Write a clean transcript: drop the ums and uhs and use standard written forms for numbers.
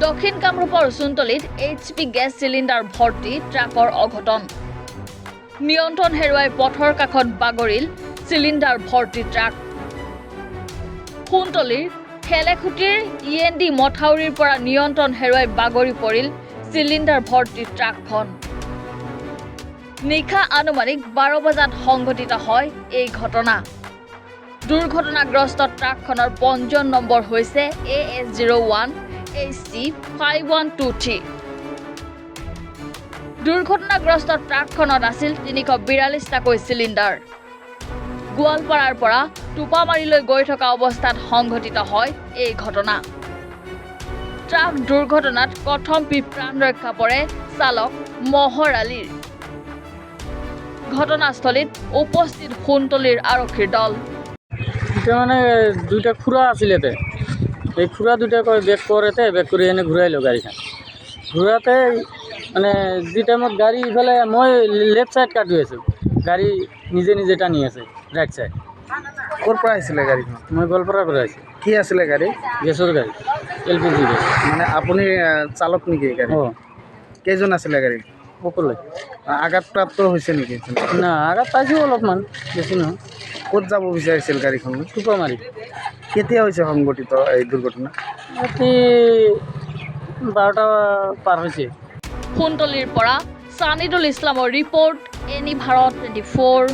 দক্ষিণ কামৰূপৰ চুনতলিত HP gas cylinder ভৰ্তি ট্ৰাকৰ অঘটন। নিয়ন্ত্ৰণ হেৰুৱাই পথৰ কাষত বাগৰিল চিলিণ্ডাৰ ভৰ্তি ট্ৰাক। সোণতলীৰ খেলেখুটিৰ END মথাউৰিৰ পৰা নিয়ন্ত্ৰণ হেৰুৱাই বাগৰি পৰিল চিলিণ্ডাৰ ভৰ্তি ট্ৰাকখন। নিশা আনুমানিক 12 বজাত সংঘটিত হয় এই ঘটনা। দুৰ্ঘটনাগ্ৰস্ত ট্ৰাকখনৰ পঞ্জীয়ন নম্বৰ হৈছে AS01 HC 5123। দুৰ্ঘটনাগ্ৰস্ত ট্ৰাকখনত আছিল 342টাকৈ চিলিণ্ডাৰ। গোৱালপাৰাৰ পৰা টোপামাৰীলৈ গৈ থকা অৱস্থাত সংঘটিত হয় এই ঘটনা। ট্ৰাক দুৰ্ঘটনাত কথমপি প্ৰাণ ৰক্ষা পৰে চালক মহৰ আলীৰ। ঘটনাস্থলীত উপস্থিত সোণতলীৰ আৰক্ষীৰ দল। এটা মানে দুইটা খুৰা আছিলে এই খুৰা দুটা কয় বেক কৰোঁতে বেক কৰি এনে ঘূৰাইলোঁ গাড়ীখন। ঘূৰাতে মানে যি টাইমত গাড়ী ইফালে মই লেফ্ট ছাইড কাটি আছোঁ, গাড়ী নিজে নিজে টানি আছে ৰাইট ছাইড। ক'ৰ পৰা আহিছিলে গাড়ীখন? মই গোৱালপাৰাৰ পৰা আহিছোঁ। কি আছিলে গাড়ী? গেছৰ গাড়ী, LPG গেছ। মানে আপুনি চালক নেকি গাড়ী? অঁ, কেইজন আছিলে গাড়ী? সকলোৱে। আঘাতপ্ৰাপ্ত হৈছে নেকি? না, আঘাত পাইছোঁ অলপমান, বেছি নহয়। ক'ত যাব বিচাৰিছিল গাড়ীখন? টোপামাৰী। কেতিয়া হৈছে সংঘটিত এই দুৰ্ঘটনা? ৰাতি 12টা পাৰ হৈছে। সোণতলীৰ পৰা ছানিদুল ইছলামৰ ৰিপৰ্ট, এনি ভাৰত 24।